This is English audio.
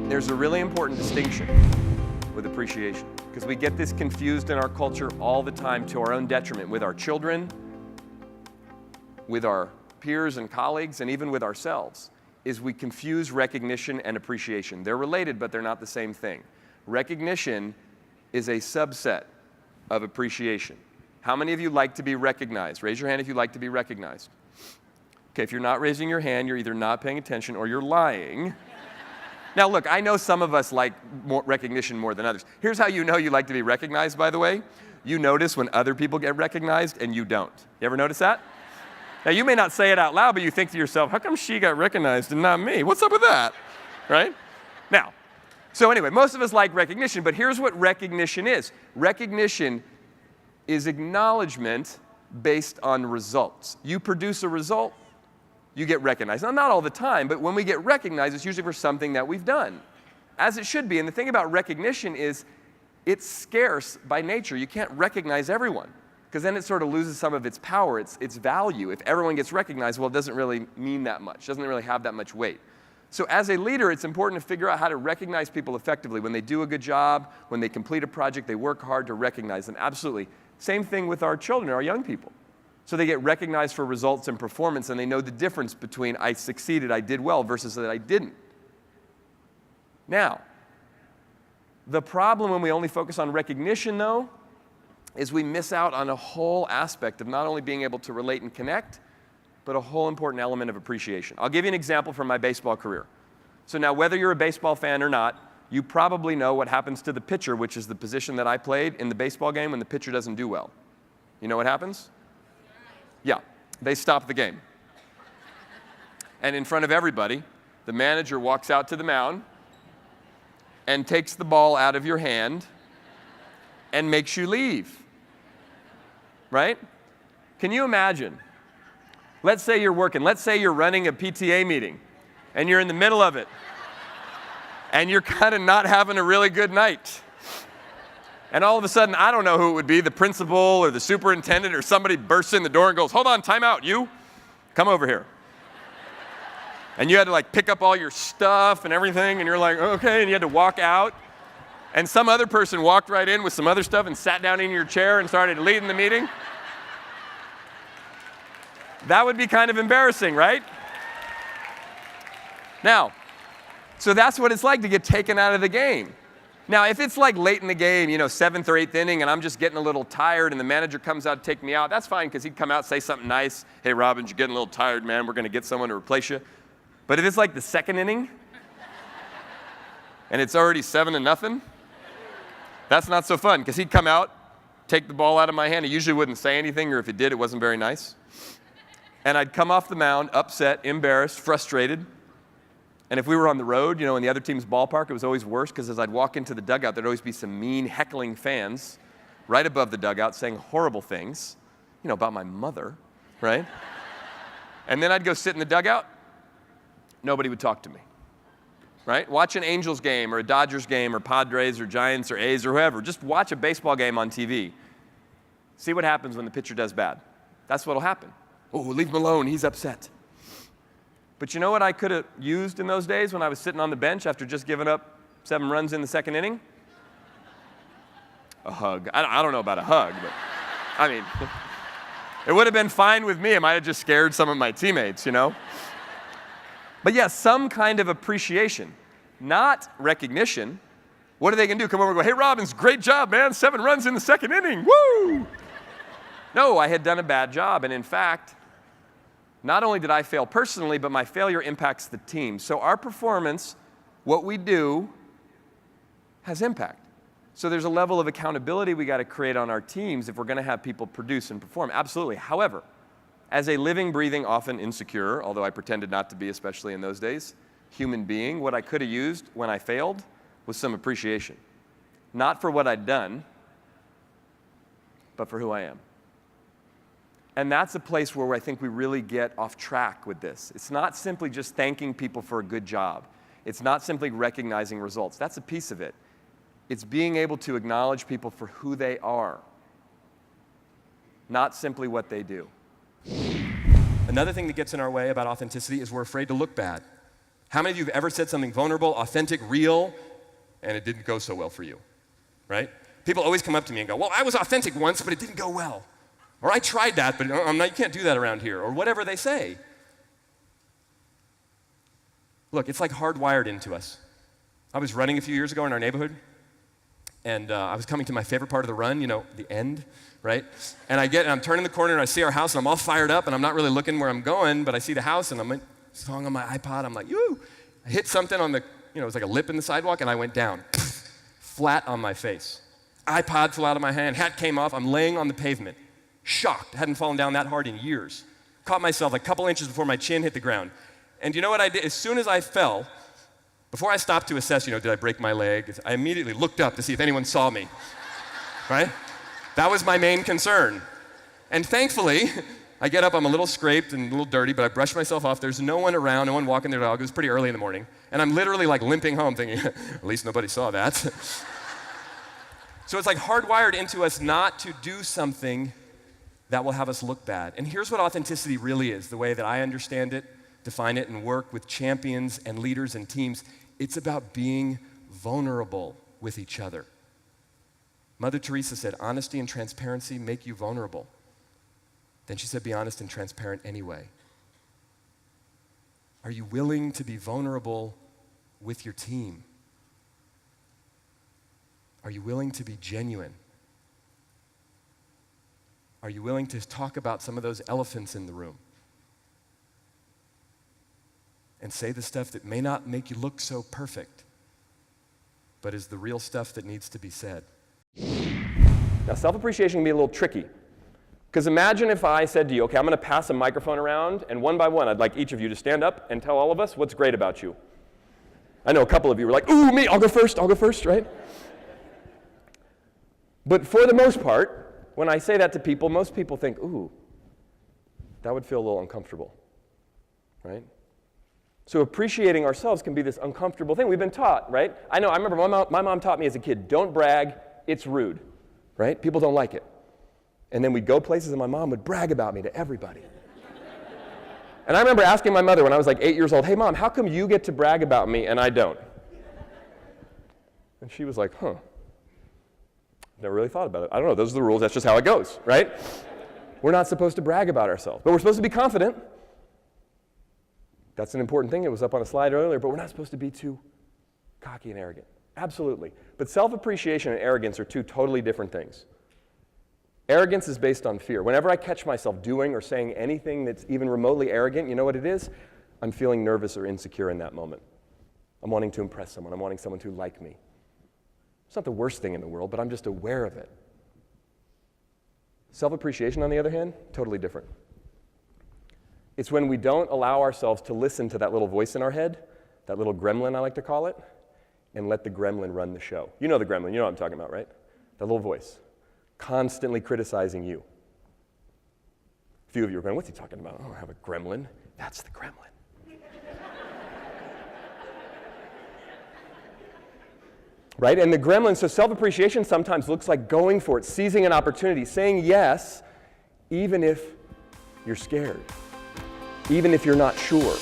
There's a really important distinction with appreciation, because we get this confused in our culture all the time to our own detriment, with our children, with our peers and colleagues, and even with ourselves, is we confuse recognition and appreciation. They're related, but they're not the same thing. Recognition is a subset of appreciation. How many of you like to be recognized? Raise your hand if you like to be recognized. Okay, if you're not raising your hand, you're either not paying attention or you're lying. Now look, I know some of us like recognition more than others. Here's how you know you like to be recognized, by the way. You notice when other people get recognized and you don't. You ever notice that? Now you may not say it out loud, but you think to yourself, how come she got recognized and not me? What's up with that, right? Now, so anyway, most of us like recognition, but here's what recognition is. Recognition is acknowledgement based on results. You produce a result, you get recognized. Now, not all the time, but when we get recognized, it's usually for something that we've done, as it should be. And the thing about recognition is it's scarce by nature. You can't recognize everyone, because then it sort of loses some of its power, its value. If everyone gets recognized, well, it doesn't really mean that much. It doesn't really have that much weight. So as a leader, it's important to figure out how to recognize people effectively. When they do a good job, when they complete a project, they work hard to recognize them. Absolutely. Same thing with our children, our young people. So they get recognized for results and performance, and they know the difference between I succeeded, I did well, versus that I didn't. Now, the problem when we only focus on recognition, though, is we miss out on a whole aspect of not only being able to relate and connect, but a whole important element of appreciation. I'll give you an example from my baseball career. So now, whether you're a baseball fan or not, you probably know what happens to the pitcher, which is the position that I played in the baseball game when the pitcher doesn't do well. You know what happens? Yeah, they stop the game. And in front of everybody, the manager walks out to the mound and takes the ball out of your hand and makes you leave. Right? Can you imagine? Let's say you're working. Let's say you're running a PTA meeting and you're in the middle of it and you're kind of not having a really good night. And all of a sudden, I don't know who it would be, the principal or the superintendent or somebody bursts in the door and goes, hold on, time out, you, come over here. And you had to like pick up all your stuff and everything, and you're like, okay, and you had to walk out. And some other person walked right in with some other stuff and sat down in your chair and started leading the meeting. That would be kind of embarrassing, right? Now, so that's what it's like to get taken out of the game. Now, if it's like late in the game, 7th or 8th inning, and I'm just getting a little tired, and the manager comes out to take me out, that's fine, because he'd come out and say something nice. Hey, robbins, you're getting a little tired, man. We're going to get someone to replace you. But if it's like the 2nd inning, and it's already 7-0, that's not so fun, because he'd come out, take the ball out of my hand. He usually wouldn't say anything, or if he did, it wasn't very nice. And I'd come off the mound, upset, embarrassed, frustrated. And if we were on the road, in the other team's ballpark, it was always worse, because as I'd walk into the dugout, there'd always be some mean, heckling fans right above the dugout saying horrible things, about my mother, right? And then I'd go sit in the dugout. Nobody would talk to me, right? Watch an Angels game or a Dodgers game or Padres or Giants or A's or whoever. Just watch a baseball game on TV. See what happens when the pitcher does bad. That's what'll happen. Oh, leave him alone. He's upset. But you know what I could have used in those days when I was sitting on the bench after just giving up 7 runs in the 2nd inning? A hug. I don't know about a hug, but I mean, it would have been fine with me. I might have just scared some of my teammates, But yeah, some kind of appreciation, not recognition. What are they going to do? Come over and go, hey, Robbins, great job, man. 7 runs in the 2nd inning. Woo! No, I had done a bad job. And in fact, not only did I fail personally, but my failure impacts the team. So our performance, what we do, has impact. So there's a level of accountability we got to create on our teams if we're going to have people produce and perform. Absolutely. However, as a living, breathing, often insecure, although I pretended not to be, especially in those days, human being, what I could have used when I failed was some appreciation. Not for what I'd done, but for who I am. And that's a place where I think we really get off track with this. It's not simply just thanking people for a good job. It's not simply recognizing results. That's a piece of it. It's being able to acknowledge people for who they are, not simply what they do. Another thing that gets in our way about authenticity is we're afraid to look bad. How many of you have ever said something vulnerable, authentic, real, and it didn't go so well for you, right? People always come up to me and go, well, I was authentic once, but it didn't go well. Or I tried that, but you can't do that around here, or whatever they say. Look, it's like hardwired into us. I was running a few years ago in our neighborhood, and I was coming to my favorite part of the run, the end, right? And I'm turning the corner, and I see our house, and I'm all fired up, and I'm not really looking where I'm going, but I see the house, and I'm like, song on my iPod, I'm like, yoo! I hit something on the, it was like a lip in the sidewalk, and I went down, flat on my face. iPod fell out of my hand, hat came off, I'm laying on the pavement, shocked, hadn't fallen down that hard in years. Caught myself a couple inches before my chin hit the ground. And you know what I did? As soon as I fell, before I stopped to assess, did I break my leg, I immediately looked up to see if anyone saw me, right? That was my main concern. And thankfully, I get up, I'm a little scraped and a little dirty, but I brush myself off. There's no one around, no one walking their dog. It was pretty early in the morning. And I'm literally like limping home thinking, at least nobody saw that. So it's like hardwired into us not to do something that will have us look bad. And here's what authenticity really is, the way that I understand it, define it, and work with champions and leaders and teams. It's about being vulnerable with each other. Mother Teresa said, honesty and transparency make you vulnerable. Then she said, be honest and transparent anyway. Are you willing to be vulnerable with your team? Are you willing to be genuine? Are you willing to talk about some of those elephants in the room? And say the stuff that may not make you look so perfect, but is the real stuff that needs to be said. Now, self-appreciation can be a little tricky. Because imagine if I said to you, okay, I'm going to pass a microphone around, and one by one, I'd like each of you to stand up and tell all of us what's great about you. I know a couple of you were like, ooh, me, I'll go first, right? But for the most part, when I say that to people, most people think, ooh, that would feel a little uncomfortable, right? So appreciating ourselves can be this uncomfortable thing. We've been taught, right? I remember my mom taught me as a kid, don't brag, it's rude, right? People don't like it. And then we'd go places and my mom would brag about me to everybody. And I remember asking my mother when I was like 8 years old, hey mom, how come you get to brag about me and I don't? And she was like, never really thought about it. I don't know, those are the rules, that's just how it goes, right? We're not supposed to brag about ourselves, but we're supposed to be confident. That's an important thing, it was up on a slide earlier, but we're not supposed to be too cocky and arrogant. Absolutely. But self-appreciation and arrogance are two totally different things. Arrogance is based on fear. Whenever I catch myself doing or saying anything that's even remotely arrogant, you know what it is? I'm feeling nervous or insecure in that moment. I'm wanting to impress someone. I'm wanting someone to like me. It's not the worst thing in the world, but I'm just aware of it. Self-appreciation, on the other hand, totally different. It's when we don't allow ourselves to listen to that little voice in our head, that little gremlin I like to call it, and let the gremlin run the show. You know the gremlin, you know what I'm talking about, right? That little voice. Constantly criticizing you. A few of you are going, what's he talking about? I don't have a gremlin. That's the gremlin. Right? And the gremlin, so self-appreciation sometimes looks like going for it, seizing an opportunity, saying yes, even if you're scared, even if you're not sure.